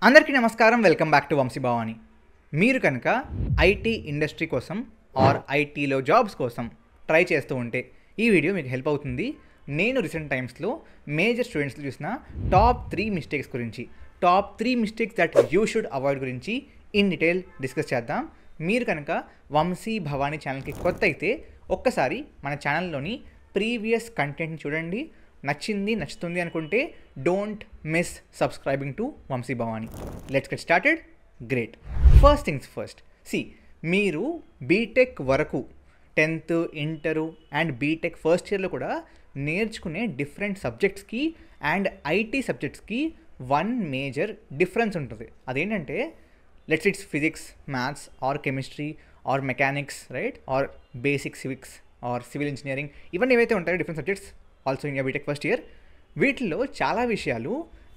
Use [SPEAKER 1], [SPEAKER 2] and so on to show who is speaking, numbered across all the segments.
[SPEAKER 1] అందరికీ నమస్కారం. Welcome back to Vamshi Bhavani. మీరు కనుక ఐటీ ఇండస్ట్రీ కోసం ఆర్ ఐటీలో జాబ్స్ కోసం ట్రై చేస్తూ ఉంటే ఈ వీడియో మీకు హెల్ప్ అవుతుంది. నేను రీసెంట్ టైమ్స్లో మేజర్ స్టూడెంట్స్లో చూసిన టాప్ 3 మిస్టేక్స్ గురించి, top 3 mistakes that you should avoid గురించి ఇన్ డీటెయిల్ డిస్కస్ చేద్దాం. మీరు కనుక వంశీ భవాని ఛానల్కి కొత్త అయితే ఒక్కసారి మన ఛానల్లోని ప్రీవియస్ కంటెంట్ని చూడండి. నచ్చుతుంది అనుకుంటే don't miss subscribing to Vamshi Bhavani. Let's get started. Great. First things first, మీరు బీటెక్ వరకు 10th inter and BTech first ఇయర్లో కూడా నేర్చుకునే డిఫరెంట్ సబ్జెక్ట్స్కి అండ్ ఐటీ సబ్జెక్ట్స్కి వన్ మేజర్ డిఫరెన్స్ ఉంటుంది. అదేంటంటే let's it's physics, maths or chemistry or mechanics, right, or basic civics or civil engineering, ఇవన్నీ ఏవైతే ఉంటాయో different subjects also in BTech first year, వీటిల్లో చాలా విషయాలు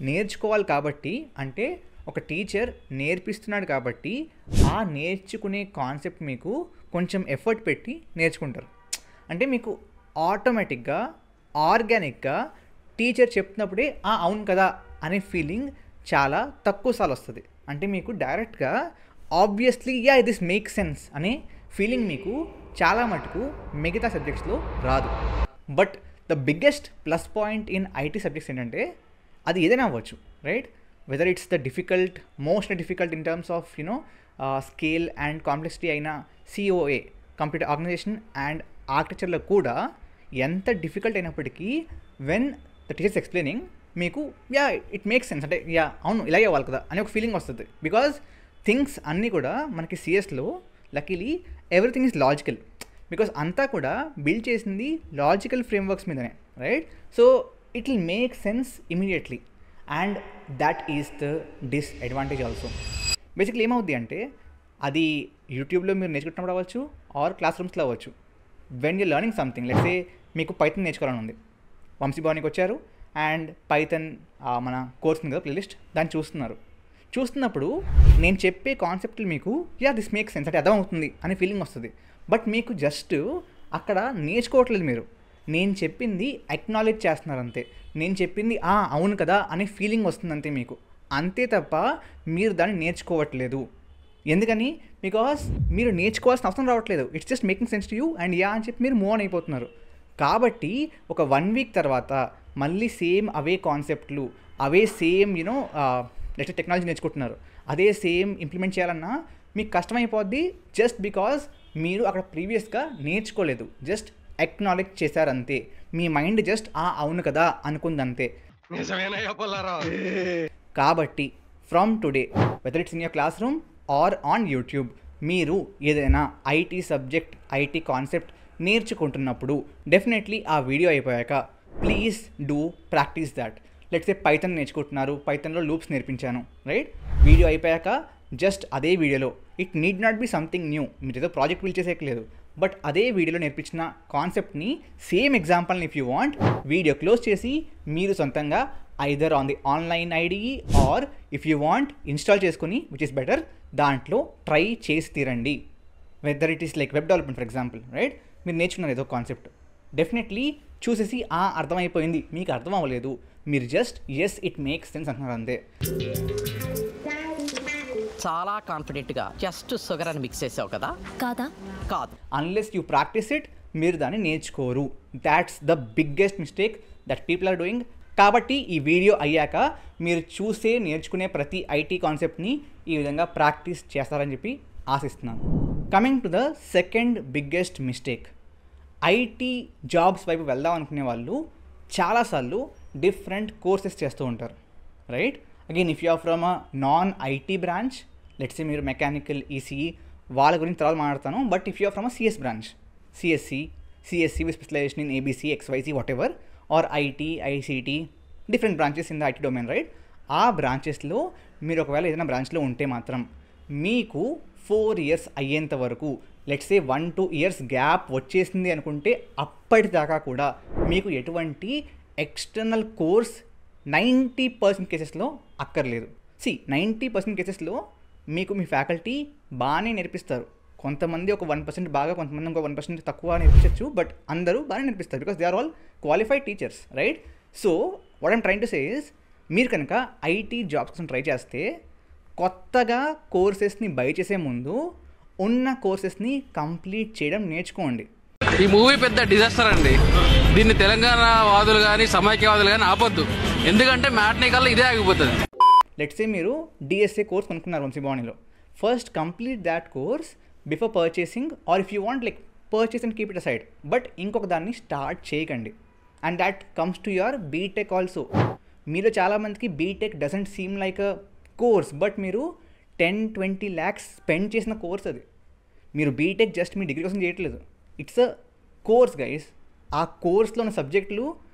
[SPEAKER 1] నేర్చుకోవాలి. కాబట్టి అంటే ఒక టీచర్ నేర్పిస్తున్నాడు కాబట్టి ఆ నేర్చుకునే కాన్సెప్ట్ మీకు కొంచెం ఎఫర్ట్ పెట్టి నేర్చుకుంటారు. అంటే మీకు ఆటోమేటిక్గా ఆర్గానిక్గా టీచర్ చెప్తున్నప్పుడే అవును కదా అనే ఫీలింగ్ చాలా తక్కువ సార్లు వస్తుంది. అంటే మీకు డైరెక్ట్గా ఆబ్వియస్లీ దిస్ మేక్ సెన్స్ అనే ఫీలింగ్ మీకు చాలా మటుకు మిగతా సబ్జెక్ట్స్లో రాదు. But the biggest plus point in IT subjects ఏంటంటే అది ఏదైనా అవ్వచ్చు, right, whether it's the difficult, most difficult in terms of scale and complexity అయిన COA, కంప్యూటర్ ఆర్గనైజేషన్ అండ్ ఆర్కిటెక్చర్లో కూడా ఎంత డిఫికల్ట్ అయినప్పటికీ వెన్ ద టీచర్స్ ఎక్స్ప్లెయినింగ్ మీకు ఇట్ మేక్స్ సెన్స్, అంటే అవును ఇలాగే అవ్వాలి కదా అనే ఒక ఫీలింగ్ వస్తుంది. బికాజ్ థింగ్స్ అన్నీ కూడా మనకి సిఎస్లో luckily everything is logical, because అంతా కూడా బిల్డ్ చేసింది లాజికల్ ఫ్రేమ్వర్క్స్ మీదనే, right. So it will make sense immediately and that is the disadvantage also. Basically ఏమవుద్ది అంటే అది యూట్యూబ్లో మీరు నేర్చుకుంటున్నప్పుడు అవ్వచ్చు ఆర్ క్లాస్ రూమ్స్లో అవ్వచ్చు. When you learning something, let's say మీకు పైథన్ నేర్చుకోవాలని ఉంది, వంశీ భవానికి వచ్చారు అండ్ పైథన్ మన కోర్స్ ఉంది కదా ప్లేలిస్ట్, దాన్ని చూస్తున్నప్పుడు నేను చెప్పే కాన్సెప్ట్లు మీకు దిస్ మేక్ సెన్స్ అంటే అర్థమవుతుంది అనే ఫీలింగ్ వస్తుంది. బట్ మీకు జస్ట్ అక్కడ నేర్చుకోవట్లేదు, మీరు నేను చెప్పింది అక్నాలెడ్జ్ చేస్తున్నారు అంతే. నేను చెప్పింది అవును కదా అనే ఫీలింగ్ వస్తుంది అంతే మీకు, అంతే తప్ప మీరు దాన్ని నేర్చుకోవట్లేదు. ఎందుకని? బికాస్ మీరు నేర్చుకోవాల్సిన అవసరం రావట్లేదు. It's just making sense to you and అని చెప్పి మీరు మూవ్ ఆన్ అయిపోతున్నారు. కాబట్టి ఒక 1 వీక్ తర్వాత మళ్ళీ సేమ్ అవే కాన్సెప్ట్లు, అవే సేమ్ లేకపోతే టెక్నాలజీ నేర్చుకుంటున్నారు, అదే సేమ్ ఇంప్లిమెంట్ చేయాలన్నా మీకు కష్టమైపోద్ది. జస్ట్ బికాజ్ మీరు అక్కడ ప్రీవియస్గా నేర్చుకోలేదు, జస్ట్ అక్నాలెడ్జ్ చేశారంతే. మీ మైండ్ జస్ట్ అవును కదా అనుకుందంతే. కాబట్టి from today whether it's in your classroom or on YouTube, మీరు ఏదైనా ఐటీ సబ్జెక్ట్, ఐటీ కాన్సెప్ట్ నేర్చుకుంటున్నప్పుడు డెఫినెట్లీ ఆ వీడియో అయిపోయాక please do practice that. Let's say Python నేర్చుకుంటున్నారు, పైథన్లో లూప్స్ నేర్పించాను, రైట్. వీడియో అయిపోయాక జస్ట్ అదే వీడియోలో, it need not be something new, మీరు ఏదో ప్రాజెక్ట్ బిల్డ్ చేసేయట్లేదు, బట్ అదే వీడియోలో నేర్పించిన కాన్సెప్ట్ని సేమ్ ఎగ్జాంపుల్ని if you want video close చేసి మీరు సొంతంగా either on the online IDE or if you want install చేసుకుని, విచ్ ఇస్ బెటర్, దాంట్లో ట్రై చేసి తీరండి. Whether it is like web development for example, right, మీరు నేర్చుకున్నారు ఏదో కాన్సెప్ట్, డెఫినెట్లీ చూసేసి అర్థమైపోయింది, మీకు అర్థం అవ్వలేదు, మీరు జస్ట్ ఇట్ మేక్స్ సెన్స్ అంటున్నారు అంతే.
[SPEAKER 2] చాలా కాన్ఫిడెంట్గా జస్ట్ షుగర్ అని మిక్స్ చేసావు కదా? కాదు.
[SPEAKER 1] అన్లెస్ యూ ప్రాక్టీస్ ఇట్, మీరు దాన్ని నేర్చుకోరు. That's the biggest mistake that people are doing. కాబట్టి ఈ వీడియో అయ్యాక మీరు నేర్చుకునే ప్రతి ఐటీ కాన్సెప్ట్ని ఈ విధంగా ప్రాక్టీస్ చేస్తారని చెప్పి ఆశిస్తున్నాను. Coming to the second biggest mistake, IT jobs వైపు వెళ్దాం అనుకునే వాళ్ళు చాలాసార్లు డిఫరెంట్ కోర్సెస్ చేస్తూ ఉంటారు, right. Again if you are from a non IT branch, let's say మీరు మెకానికల్, ఈసీఈ, వాళ్ళ గురించి తర్వాత మాట్లాడతాను. But if you are from a CS branch, CSC with specialisation in ABC, XYZ, whatever, or IT, ICT, different branches in the IT domain, right. ఆ బ్రాంచెస్లో మీరు ఒకవేళ ఏదైనా బ్రాంచ్లో ఉంటే మాత్రం మీకు 4 years అయ్యేంత వరకు, లెట్స్ సే 1-2 years గ్యాప్ వచ్చేసింది అనుకుంటే అప్పటిదాకా కూడా మీకు ఎటువంటి ఎక్స్టర్నల్ కోర్స్ 90% కేసెస్లో అక్కర్లేదు. 90% కేసెస్లో మీకు మీ ఫ్యాకల్టీ బాగానే నేర్పిస్తారు. కొంతమంది ఒక 1% బాగా, కొంతమంది ఇంకో 1% తక్కువ నేర్పించవచ్చు, బట్ అందరూ బాగానే నేర్పిస్తారు because they are all qualified teachers, right. So what I'm trying to say is, మీరు కనుక ఐటీ జాబ్స్ కోసం ట్రై చేస్తే కొత్తగా కోర్సెస్ని బై చేసే ముందు ఉన్న కోర్సెస్ని కంప్లీట్ చేయడం నేర్చుకోండి.
[SPEAKER 3] ఈ మూవీ పెద్ద డిజాస్టర్ అండి. దీన్ని తెలంగాణ వాదులు కానీ సమైక్యవాదులు కానీ ఆపొద్దు. ఎందుకంటే మ్యాట్నీ కల్లా ఇదే ఆగిపోతుంది.
[SPEAKER 1] లెట్స్ సే మీరు డిఎస్ఏ కోర్స్ కొనుక్కున్నారు వంశీభవానీలో. First complete that course before purchasing, or if you want like purchase and keep it aside, but ఇంకొక దాన్ని స్టార్ట్ చేయకండి. And that comes to your BTech also. మీరు చాలామందికి BTech doesn't seem like a course, but మీరు 10-20 lakhs spend చేసిన course అది. మీరు BTech just మీ degree కోసం చేయట్లేదు, ఇట్స్ అ కోర్స్ గైస్. ఆ కోర్స్లో ఉన్న సబ్జెక్టులు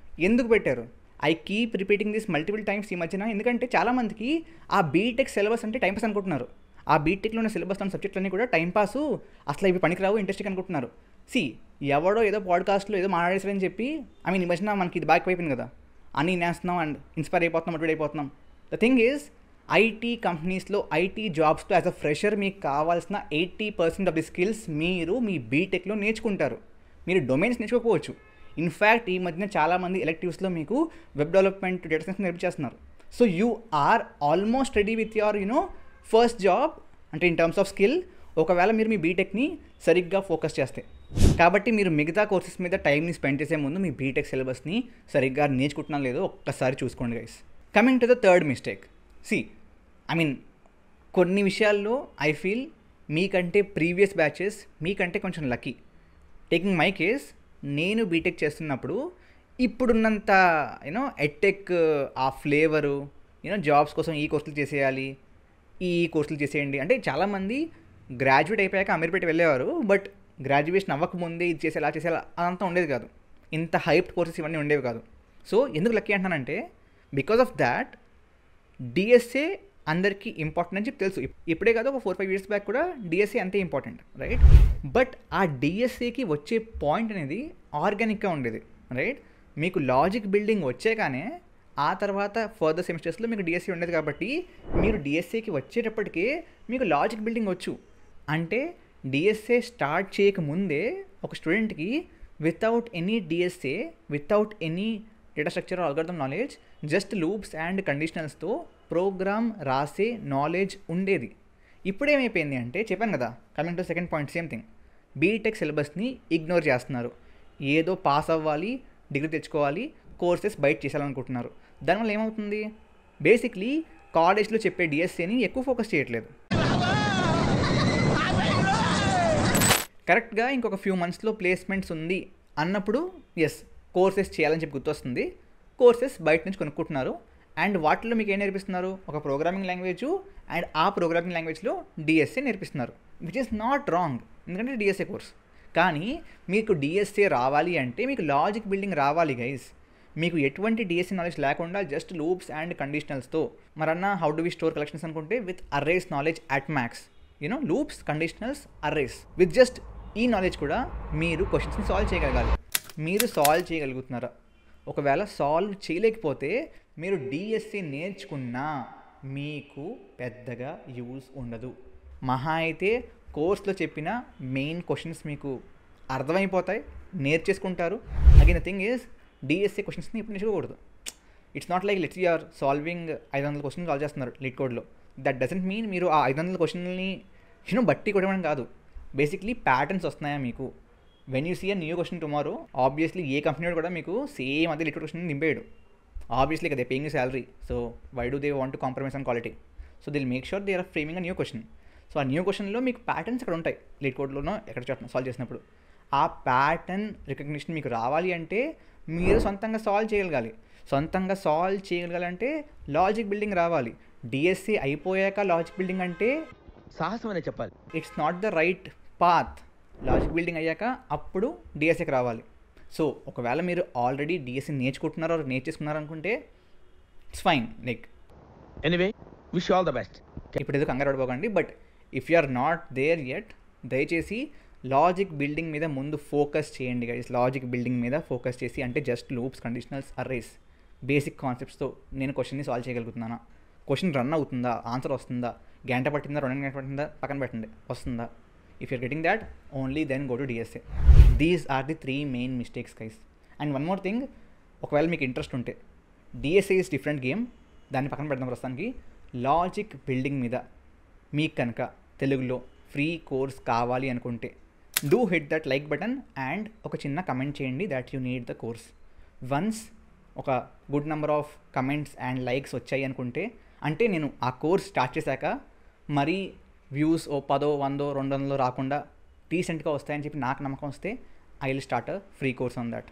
[SPEAKER 1] ఎందుకు పెట్టారు? I keep repeating this multiple times ఈ మధ్యన, ఎందుకంటే చాలామందికి ఆ బీటెక్ సిలబస్ అంటే టైంపాస్ అనుకుంటున్నారు. ఆ బీటెక్లో ఉన్న సిలబస్లో ఉన్న సబ్జెక్టులన్నీ కూడా టైంపాసు, అసలు ఇవి పనికిరావు, ఇంట్రెస్టింగ్ అనుకుంటున్నారు. ఎవడో ఏదో పాడ్కాస్ట్లో ఏదో మాట్లాడేసారని చెప్పి ఈ మధ్యన మనకి ఇది బాగా అయిపోయింది కదా, అన్నీ నేస్తున్నాం అండ్ ఇన్స్పైర్ అయిపోతున్నాం, మోటివేట్ అయిపోతున్నాం. ద థింగ్ ఈజ్, ఐటీ కంపెనీస్లో ఐటీ జాబ్స్లో యాజ్ అ ఫ్రెషర్ మీకు కావాల్సిన 80% ఆఫ్ ది స్కిల్స్ మీరు మీ బీటెక్లో నేర్చుకుంటారు. మీరు డొమైన్స్ నేర్చుకోకపోవచ్చు. ఇన్ఫ్యాక్ట్ ఈ మధ్యన చాలామంది ఎలెక్టివ్స్లో మీకు వెబ్ డెవలప్మెంట్, డేటా సైన్స్ నేర్పించేస్తున్నారు. So you are almost ready with your first job, అంటే ఇన్ టర్మ్స్ ఆఫ్ స్కిల్, ఒకవేళ మీరు మీ బీటెక్ని సరిగ్గా ఫోకస్ చేస్తే. కాబట్టి మీరు మిగతా కోర్సెస్ మీద టైంని స్పెండ్ చేసే ముందు మీ బీటెక్ సిలబస్ని సరిగ్గా నేర్చుకుంటున్నా లేదో ఒక్కసారి చూసుకోండి guys. Coming to the third mistake. కొన్ని విషయాల్లో ఐ ఫీల్ మీకంటే ప్రీవియస్ బ్యాచెస్ మీకంటే కొంచెం లక్కీ. టేకింగ్ మై కేస్, నేను బీటెక్ చేస్తున్నప్పుడు ఇప్పుడున్నంత ఎడ్టెక్ ఆ ఫ్లేవరు, జాబ్స్ కోసం ఈ కోర్సులు చేసేయాలి, ఈ కోర్సులు చేసేయండి అంటే చాలామంది గ్రాడ్యుయేట్ అయిపోయాక అమీర్పేట వెళ్ళేవారు. బట్ గ్రాడ్యుయేషన్ అవ్వకముందే ఇది చేసేలా చేసేలా అదంతా ఉండేది కాదు. ఇంత హైప్డ్ కోర్సెస్ ఇవన్నీ ఉండేవి కాదు. సో ఎందుకు లక్కీ అంటున్నానంటే, బికాస్ ఆఫ్ దాట్ డిఎస్ఏ అందరికీ ఇంపార్టెంట్ అని చెప్పి తెలుసు. ఇప్పుడే కాదు, ఒక 4-5 years బ్యాక్ కూడా డిఎస్ఏ అంతే ఇంపార్టెంట్, రైట్? బట్ ఆ డిఎస్ఏకి వచ్చే పాయింట్ అనేది ఆర్గానిక్గా ఉండేది, రైట్? మీకు లాజిక్ బిల్డింగ్ వచ్చాకనే ఆ తర్వాత ఫర్దర్ సెమిస్టర్స్లో మీకు డిఎస్సీ ఉండేది. కాబట్టి మీరు డిఎస్ఏకి వచ్చేటప్పటికే మీకు లాజిక్ బిల్డింగ్ వచ్చు. అంటే డిఎస్ఏ స్టార్ట్ చేయకముందే ఒక స్టూడెంట్కి without any DSA, without any data structure, algorithm knowledge, just loops and కండిషనల్స్తో ప్రోగ్రామ్ రాసే నాలెడ్జ్ ఉండేది. ఇప్పుడేమైపోయింది అంటే, చెప్పాను కదా, coming to second point, same thing. BTech సిలబస్ని ఇగ్నోర్ చేస్తున్నారు. ఏదో పాస్ అవ్వాలి, డిగ్రీ తెచ్చుకోవాలి, కోర్సెస్ బయట చేయాలనుకుంటున్నారు. దానివల్ల ఏమవుతుంది? బేసిక్లీ కాలేజ్లో చెప్పే డిఎస్ఏని ఎక్కువ ఫోకస్ చేయట్లేదు. కరెక్ట్గా ఇంకొక ఫ్యూ మంత్స్లో ప్లేస్మెంట్స్ ఉంది అన్నప్పుడు ఎస్ కోర్సెస్ చేయాలని చెప్పి గుర్తొస్తుంది. కోర్సెస్ బయట నుంచి కొనుక్కుంటున్నారు. అండ్ వాటిలో మీకు ఏం నేర్పిస్తున్నారు? ఒక ప్రోగ్రామింగ్ లాంగ్వేజ్, అండ్ ఆ ప్రోగ్రామింగ్ లాంగ్వేజ్లో డిఎస్ఏ నేర్పిస్తున్నారు, విచ్ ఈస్ నాట్ రాంగ్, ఎందుకంటే డిఎస్ఏ కోర్స్. కానీ మీకు డిఎస్ఏ రావాలి అంటే మీకు లాజిక్ బిల్డింగ్ రావాలి గైస్. మీకు ఎటువంటి డిఎస్ఏ నాలెడ్జ్ లేకుండా జస్ట్ లూప్స్ అండ్ కండిషనల్స్తో మరన్నా how do we store collections అనుకుంటే with arrays knowledge at max, loops, conditionals, arrays, with just ఈ నాలెడ్జ్ కూడా మీరు క్వశ్చన్స్ని సాల్వ్ చేయగలగాలి. మీరు సాల్వ్ చేయగలుగుతున్నారా? ఒకవేళ సాల్వ్ చేయలేకపోతే మీరు డిఎస్ఏ నేర్చుకున్నా మీకు పెద్దగా యూజ్ ఉండదు. మహా అయితే కోర్స్లో చెప్పిన మెయిన్ క్వశ్చన్స్ మీకు అర్థమైపోతాయి, నేర్చేసుకుంటారు. Again the thing is, DSA క్వశ్చన్స్ని ఇప్పుడు నేర్చుకోకూడదు. It's not like let's you are solving 500 questions solve చేస్తున్నారు లీడ్ కోడ్లో. దట్ డజంట్ మీన్ మీరు ఆ 500 క్వశ్చన్ని బట్టి కొట్టడం కాదు. బేసిక్లీ ప్యాటర్న్స్ వస్తున్నాయా మీకు? When you see a new question tomorrow, obviously ఏ కంపెనీ కూడా మీకు సేమ్ అదే లీడ్ కోడ్ క్వశ్చన్ నింపేయడు. ఆబ్వియస్లీ కదా, paying salary, so why do they want to compromise on quality? So they'll make sure they are framing a new question. So ఆ new క్వశ్చన్లో మీకు patterns ఇక్కడ ఉంటాయి, లీడ్ కోడ్లోనో ఎక్కడ సాల్వ్ చేసినప్పుడు. ఆ ప్యాటర్న్ రికగ్నిషన్ మీకు రావాలి అంటే మీరు సొంతంగా సాల్వ్ చేయగలగాలి. సొంతంగా సాల్వ్ చేయగలగాలంటే లాజిక్ బిల్డింగ్ రావాలి. డిఎస్సి అయిపోయాక లాజిక్ బిల్డింగ్ అంటే
[SPEAKER 2] సాహసం అనే చెప్పాలి.
[SPEAKER 1] It's not the right path. Logic building అయ్యాక అప్పుడు డిఎస్సికి రావాలి. సో ఒకవేళ మీరు ఆల్రెడీ డిఎస్సి నేర్చుకుంటున్నారో నేర్చేసుకున్నారు అనుకుంటే it's fine. Like
[SPEAKER 2] anyway, wish all the best.
[SPEAKER 1] ఇప్పుడు ఏదో కంగారు పడిపోకండి. But if you are not there yet, దయచేసి లాజిక్ బిల్డింగ్ మీద ముందు ఫోకస్ చేయండి గైస్. లాజిక్ బిల్డింగ్ మీద ఫోకస్ చేసి, అంటే just loops, conditionals, arrays, basic కాన్సెప్ట్స్తో నేను క్వశ్చన్ని సాల్వ్ చేయగలుగుతున్నానా, క్వశ్చన్ రన్ అవుతుందా, ఆన్సర్ వస్తుందా, గంట పట్టిందా, 2 గంటలు పట్టిందా, పక్కన పెట్టండి, వస్తుందా. If you're getting that, only then go to DSA. These are the 3 main mistakes guys. And one more thing, ఒకవేళ మీకు ఇంట్రెస్ట్ ఉంటే, డిఎస్ఏ ఈజ్ డిఫరెంట్ గేమ్, దాన్ని పక్కన పెడదాం ప్రస్తుతానికి. లాజిక్ బిల్డింగ్ మీద మీకు కనుక తెలుగులో ఫ్రీ కోర్స్ కావాలి అనుకుంటే do hit that like button and ఒక చిన్న కమెంట్ చేయండి that you need the course. Once ఒక good number of comments and likes వచ్చాయి అనుకుంటే అంటే నేను ఆ కోర్స్ స్టార్ట్ చేశాక మరీ వ్యూస్ ఓ 10, 100, 200 రాకుండా డీసెంట్గా వస్తాయని చెప్పి నాకు నమ్మకం వస్తే I will start a free course on that.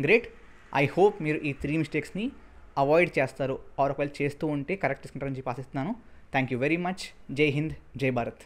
[SPEAKER 1] Great. I hope మీరు ఈ 3 మిస్టేక్స్ని అవాయిడ్ చేస్తారు ఆర్ ఒకవేళ చేస్తూ ఉంటే కరెక్ట్ చేసుకుంటారని చెప్పి ఆశిస్తున్నాను. Thank you very much. జై హింద్, జై భారత్.